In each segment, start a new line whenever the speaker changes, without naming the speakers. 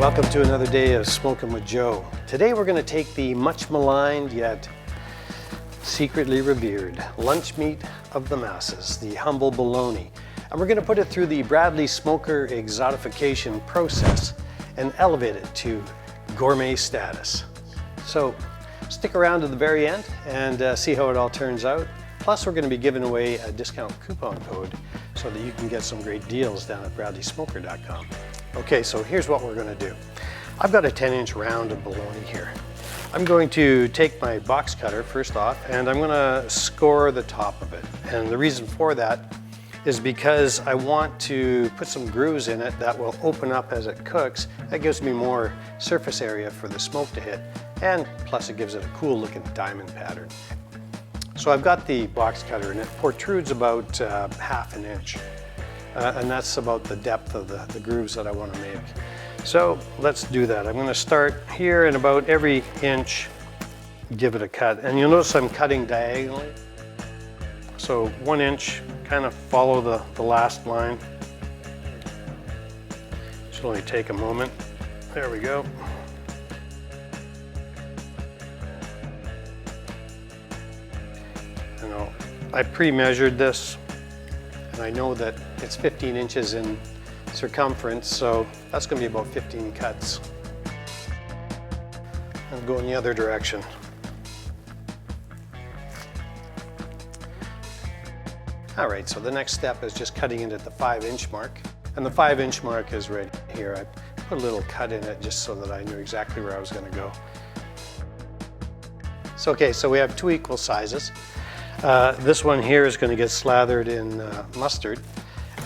Welcome to another day of Smokin' with Joe. Today we're going to take the much maligned yet secretly revered lunch meat of the masses, the humble bologna, and we're going to put it through the Bradley smoker exotification process and elevate it to gourmet status. So stick around to the very end and see how it all turns out. Plus we're going to be giving away a discount coupon code so that you can get some great deals down at bradleysmoker.com. Okay, so here's what we're going to do. I've got a 10-inch round of bologna here. I'm going to take my box cutter first off and I'm going to score the top of it. And the reason for that is because I want to put some grooves in it that will open up as it cooks. That gives me more surface area for the smoke to hit, and plus it gives it a cool looking diamond pattern. So I've got the box cutter and it protrudes about half an inch. And that's about the depth of the grooves that I want to make. So let's do that. I'm going to start here and about every inch give it a cut. And you'll notice I'm cutting diagonally. So 1 inch, kind of follow the last line. Should only take a moment. There we go. And I pre-measured this. And I know that it's 15 inches in circumference, so that's going to be about 15 cuts. And go in the other direction. All right, so the next step is just cutting it at the 5-inch mark. And the 5-inch mark is right here. I put a little cut in it just so that I knew exactly where I was going to go. So, okay, so we have 2 equal sizes. This one here is going to get slathered in mustard,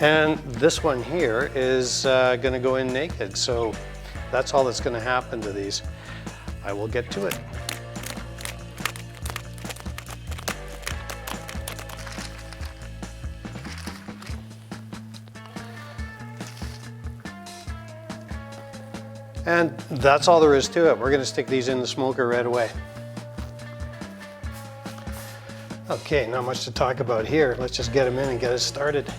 and this one here is going to go in naked. So that's all that's going to happen to these. I will get to it. And that's all there is to it. We're going to stick these in the smoker right away. Okay, not much to talk about here. Let's just get them in and get it started.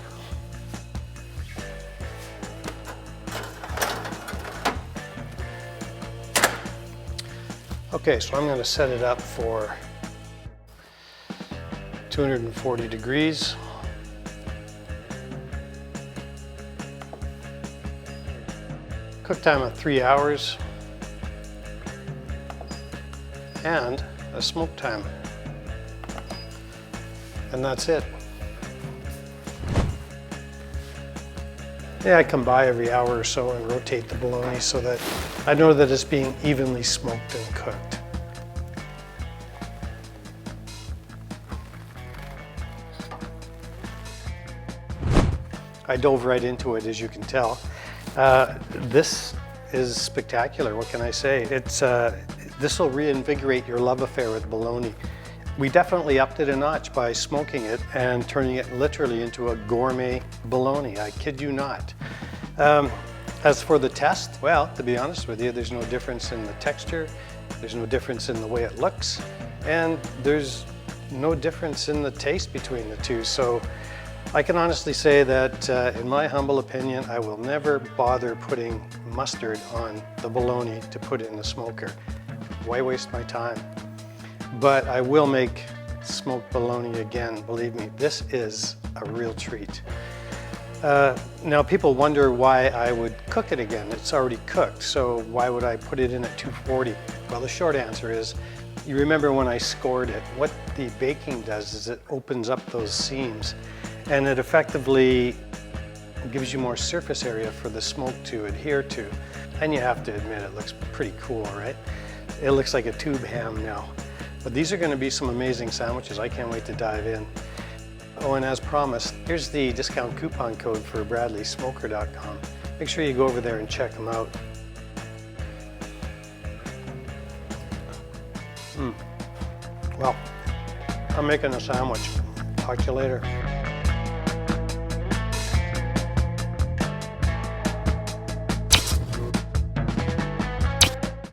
Okay, so I'm going to set it up for 240 degrees. Cook time of 3 hours. And a smoke time. And that's it. Yeah, I come by every hour or so and rotate the bologna so that I know that it's being evenly smoked and cooked. I dove right into it, as you can tell. This is spectacular, what can I say? This will reinvigorate your love affair with bologna. We definitely upped it a notch by smoking it and turning it literally into a gourmet bologna. I kid you not. As for the test, well, to be honest with you, there's no difference in the texture, there's no difference in the way it looks, and there's no difference in the taste between the two. So I can honestly say that, in my humble opinion, I will never bother putting mustard on the bologna to put it in the smoker. Why waste my time? But I will make smoked bologna again, believe me. This is a real treat. Now people wonder why I would cook it again. It's already cooked, so why would I put it in at 240? Well, the short answer is, you remember when I scored it, what the baking does is it opens up those seams and it effectively gives you more surface area for the smoke to adhere to. And you have to admit, it looks pretty cool, right? It looks like a tube ham now. But these are going to be some amazing sandwiches. I can't wait to dive in. Oh, and as promised, here's the discount coupon code for bradleysmoker.com. Make sure you go over there and check them out. Well, I'm making a sandwich. Talk to you later.